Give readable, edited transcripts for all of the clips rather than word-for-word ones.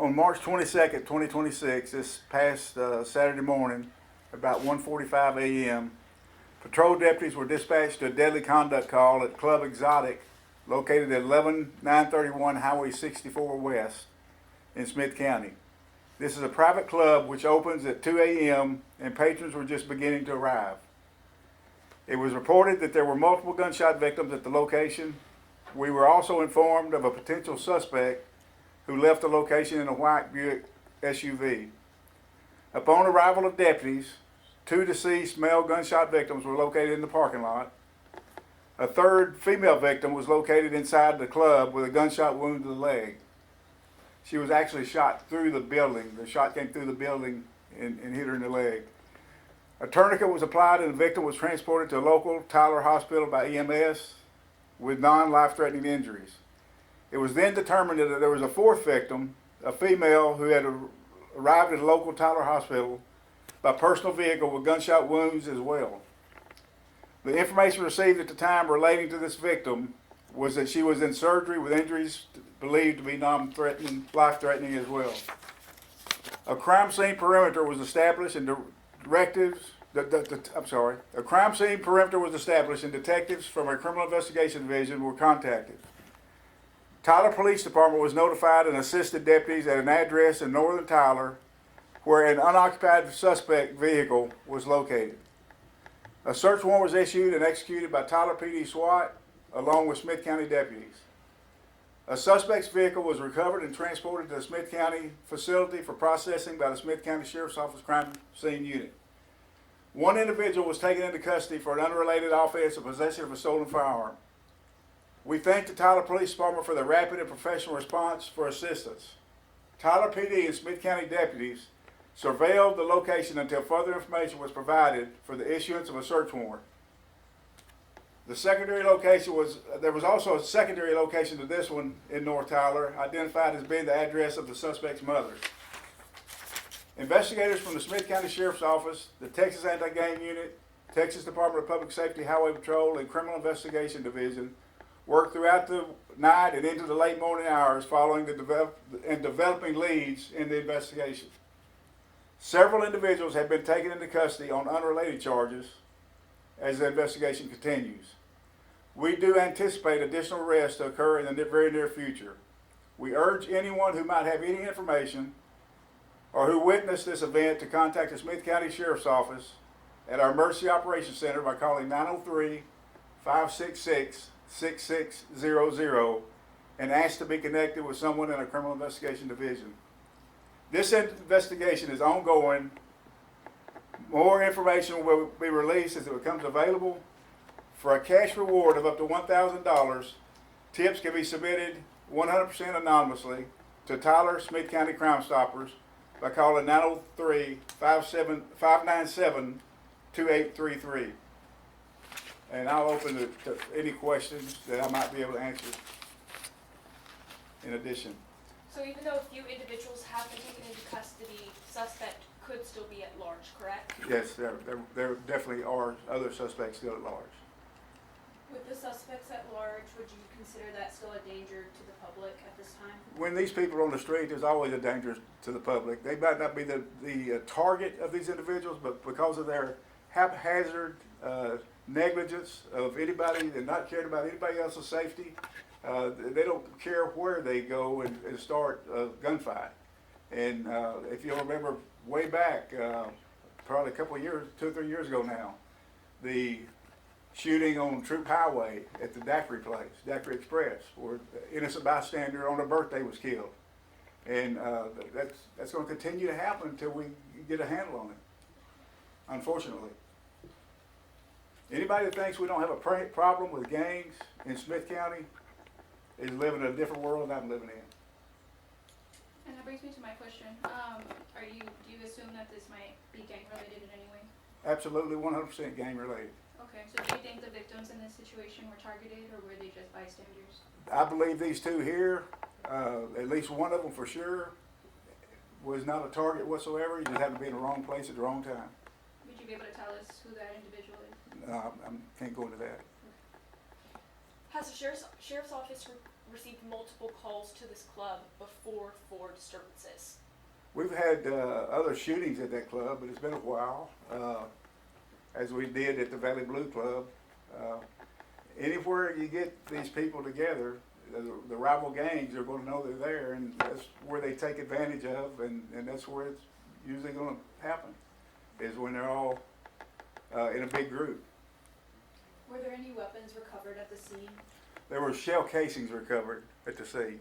On March 22nd, 2026, this past Saturday morning, about 1:45 a.m., patrol deputies were dispatched to a deadly conduct call at Club Exotic, located at 11931 Highway 64 West in Smith County. This is a private club which opens at 2 a.m. and patrons were just beginning to arrive. It was reported that there were multiple gunshot victims at the location. We were also informed of a potential suspect who left the location in a white Buick SUV. Upon arrival of deputies, 2 deceased male gunshot victims were located in the parking lot. A third female victim was located inside the club with a gunshot wound to the leg. She was actually shot through the building. The shot came through the building and hit her in the leg. A tourniquet was applied and the victim was transported to a local Tyler hospital by EMS with non-life-threatening injuries. It was then determined that there was a fourth victim, a female who had arrived at a local Tyler hospital by personal vehicle with gunshot wounds as well. The information received at the time relating to this victim was that she was in surgery with injuries believed to be non-threatening, life-threatening as well. A crime scene perimeter was established and a crime scene perimeter was established and detectives from a criminal investigation division were contacted. Tyler Police Department was notified and assisted deputies at an address in northern Tyler where an unoccupied suspect vehicle was located. A search warrant was issued and executed by Tyler PD SWAT along with Smith County deputies. A suspect's vehicle was recovered and transported to the Smith County facility for processing by the Smith County Sheriff's Office Crime Scene Unit. One individual was taken into custody for an unrelated offense of possession of a stolen firearm. We thank the Tyler Police Department for their rapid and professional response for assistance. Tyler PD and Smith County deputies surveilled the location until further information was provided for the issuance of a search warrant. The secondary location there was also a secondary location to this one in North Tyler, identified as being the address of the suspect's mother. Investigators from the Smith County Sheriff's Office, the Texas Antigang Unit, Texas Department of Public Safety Highway Patrol, and Criminal Investigation Division worked throughout the night and into the late morning hours following developing leads in the investigation. Several individuals have been taken into custody on unrelated charges as the investigation continues. We do anticipate additional arrests to occur in the very near future. We urge anyone who might have any information or who witnessed this event to contact the Smith County Sheriff's Office at our Emergency Operations Center by calling 903-566-6600 and ask to be connected with someone in a criminal investigation division. This investigation is ongoing. More information will be released as it becomes available. For a cash reward of up to $1,000, tips can be submitted 100% anonymously to Tyler Smith County Crime Stoppers by calling 903-597-2833. And I'll open it to any questions that I might be able to answer in addition. So even though a few individuals have been taken into custody, suspect could still be at large, correct? Yes, there definitely are other suspects still at large. With the suspects at large, would you consider that still a danger to the public at this time? When these people are on the street, there's always a danger to the public. They might not be the target of these individuals, but because of their haphazard negligence of anybody and not caring about anybody else's safety, they don't care where they go and start a gunfight. And if you'll remember way back, probably a couple of years, 2 or 3 years ago now, the shooting on Troop Highway at the Daiquiri place, Daiquiri Express, where an innocent bystander on a birthday was killed. And that's going to continue to happen until we get a handle on it, unfortunately. Anybody that thinks we don't have a problem with gangs in Smith County is living in a different world than I'm living in. And that brings me to my question. Do you assume that this might be gang related in any way? Absolutely 100% gang related. Okay, so do you think the victims in this situation were targeted, or were they just bystanders? I believe these two here, at least one of them for sure, was not a target whatsoever. He just happened to be in the wrong place at the wrong time. Would you be able to tell us who that individual is? I can't go into that. Has the sheriff's office received multiple calls to this club before for disturbances? We've had other shootings at that club, but it's been a while, as we did at the Valley Blue Club. Anywhere you get these people together, the rival gangs are going to know they're there, and that's where they take advantage of, and that's where it's usually going to happen, is when they're all in a big group. Were there any weapons recovered at the scene? There were shell casings recovered at the scene.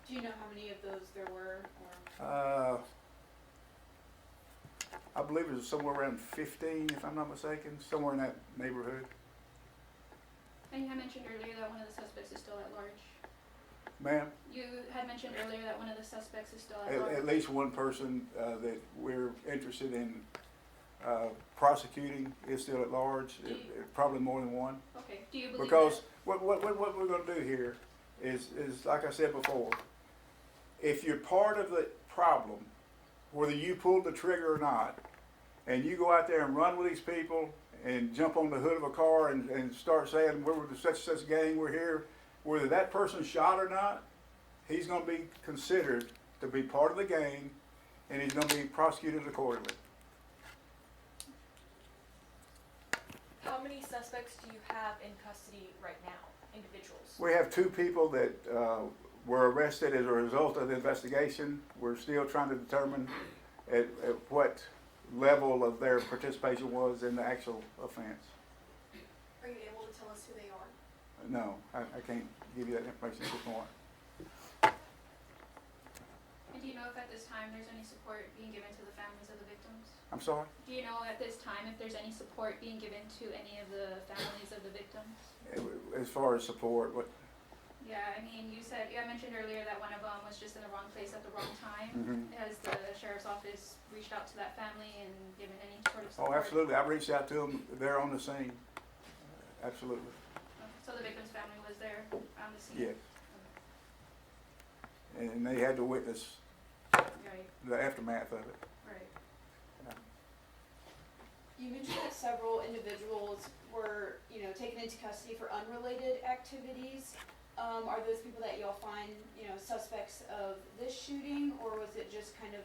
Do you know how many of those there were? Or I believe it was somewhere around 15, if I'm not mistaken, somewhere in that neighborhood. And you had mentioned earlier that one of the suspects is still at large. Ma'am? You had mentioned earlier that one of the suspects is still at large. At least one person that we're interested in prosecuting is still at large. Probably more than one. Okay. Do you believe Because what we're going to do here is like I said before, if you're part of the problem, whether you pulled the trigger or not, and you go out there and run with these people and jump on the hood of a car and start saying, we're with such and such gang, we're here, whether that person's shot or not, he's going to be considered to be part of the gang, and he's going to be prosecuted accordingly. How many suspects do you have in custody right now, individuals? We have 2 people that were arrested as a result of the investigation. We're still trying to determine at what level of their participation was in the actual offense. are you able to tell us who they are? No, I can't give you that information at this point. And do you know if at this time there's any support being given to the families of the victims? I'm sorry? Do you know at this time if there's any support being given to any of the families of the victims? As far as support, what? Yeah, I mean, you mentioned earlier that one of them was just in the wrong place at the wrong time. Mhm. Has the sheriff's office reached out to that family and given any sort of support? Oh, absolutely. I reached out to them. They're on the scene. Absolutely. So the victim's family was there on the scene? Yes. And they had to witness Right, the aftermath of it. right. You mentioned that several individuals were, taken into custody for unrelated activities. Are those people that y'all find, suspects of this shooting, or was it just kind of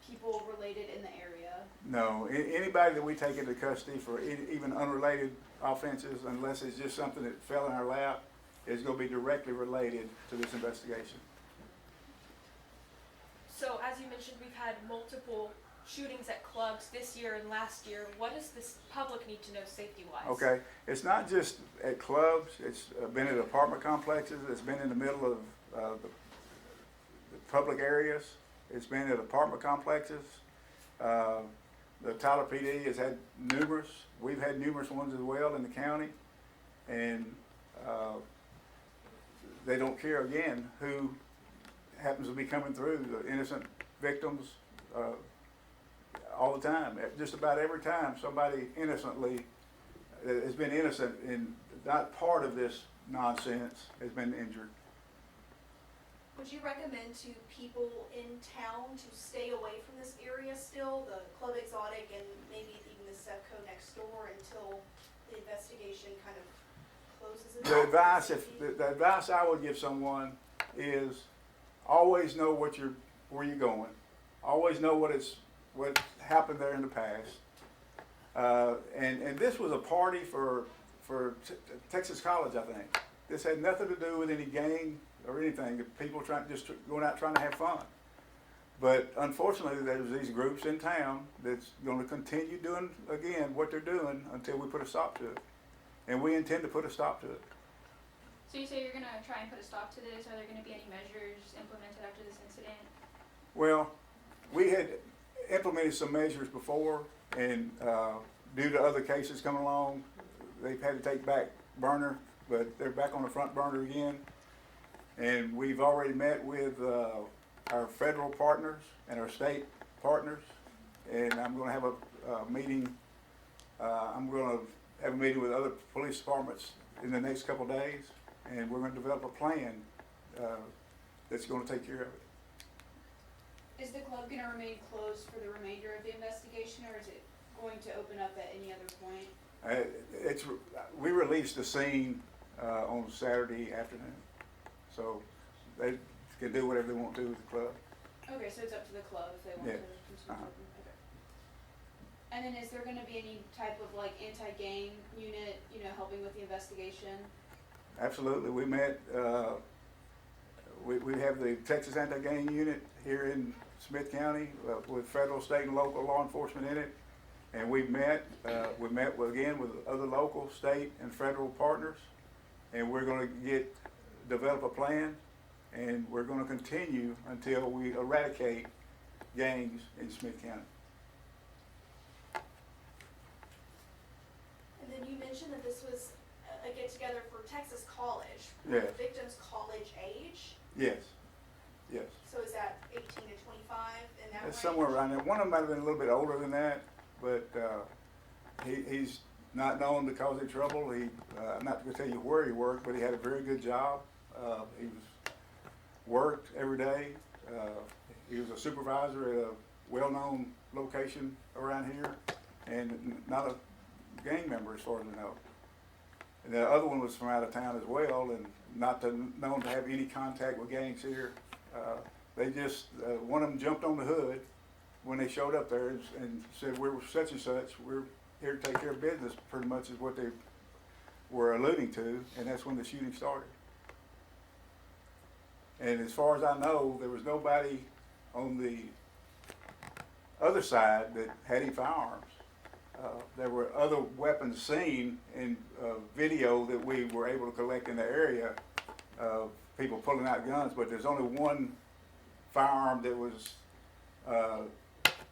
people related in the area? No, anybody that we take into custody for even unrelated offenses, unless it's just something that fell in our lap, is going to be directly related to this investigation. So as you mentioned, we've had multiple shootings at clubs this year and last year. What does this public need to know safety-wise? Okay, it's not just at clubs, it's been at apartment complexes, it's been in the middle of the public areas, it's been at apartment complexes. The Tyler PD has had numerous, we've had numerous ones as well in the county, and they don't care again who happens to be coming through, the innocent victims, all the time. Just about every time somebody innocently has been innocent and not part of this nonsense has been injured. Would you recommend to people in town to stay away from this area still, the Club Exotic and maybe even the Sevco next door, until the investigation kind of closes it? The advice, the advice I would give someone is always know where you're going. Always know what happened there in the past. And this was a party for Texas College, I think. This had nothing to do with any gang or anything. The people just going out trying to have fun. But unfortunately, there's these groups in town that's going to continue doing again what they're doing until we put a stop to it. And we intend to put a stop to it. So you say you're gonna try and put a stop to this? Are there gonna be any measures implemented after this incident? Well, we had implemented some measures before, and due to other cases coming along, they've had to take back burner, but they're back on the front burner again. And we've already met with our federal partners and our state partners, and I'm going to have a meeting. I'm going to have a meeting with other police departments in the next couple of days, and we're going to develop a plan that's going to take care of it. Is the club going to remain closed for the remainder of the investigation, or is it going to open up at any other point? We released the scene on Saturday afternoon, So they can do whatever they want to do with the club. Okay, so it's up to the club if they want Yeah. to continue Uh-huh. open, okay. And then is there gonna be any type of like anti-gang unit, you know, helping with the investigation? Absolutely, we met, we have the Texas Antigang Unit here in Smith County with federal, state, and local law enforcement in it. And we met again with other local, state, and federal partners. And we're gonna develop a plan, and we're gonna continue until we eradicate gangs in Smith County. And then you mentioned that this was a get-together for Texas College. Yeah. Were the victims college age? Yes, yes. So is that 18 to 25 in that range? It's somewhere around there. One of them might have been a little bit older than that, but he's not known to cause any trouble. I'm not going to tell you where he worked, but he had a very good job. He worked every day. He was a supervisor at a well-known location around here, and not a gang member as far as we know. And the other one was from out of town as well, and not known to have any contact with gangs here. They just, one of them jumped on the hood when they showed up there and said, we're such and such, we're here to take care of business, pretty much is what they were alluding to, and that's when the shooting started. And as far as I know, there was nobody on the other side that had any firearms. There were other weapons seen in video that we were able to collect in the area of people pulling out guns, but there's only one firearm that was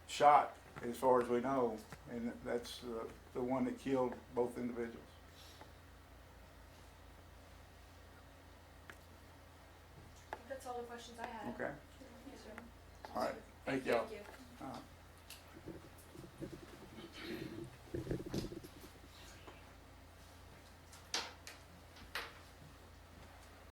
shot as far as we know, and that's the one that killed both individuals. That's all the questions I had. Okay, Yes, sir. all right, thank y'all. Thank you.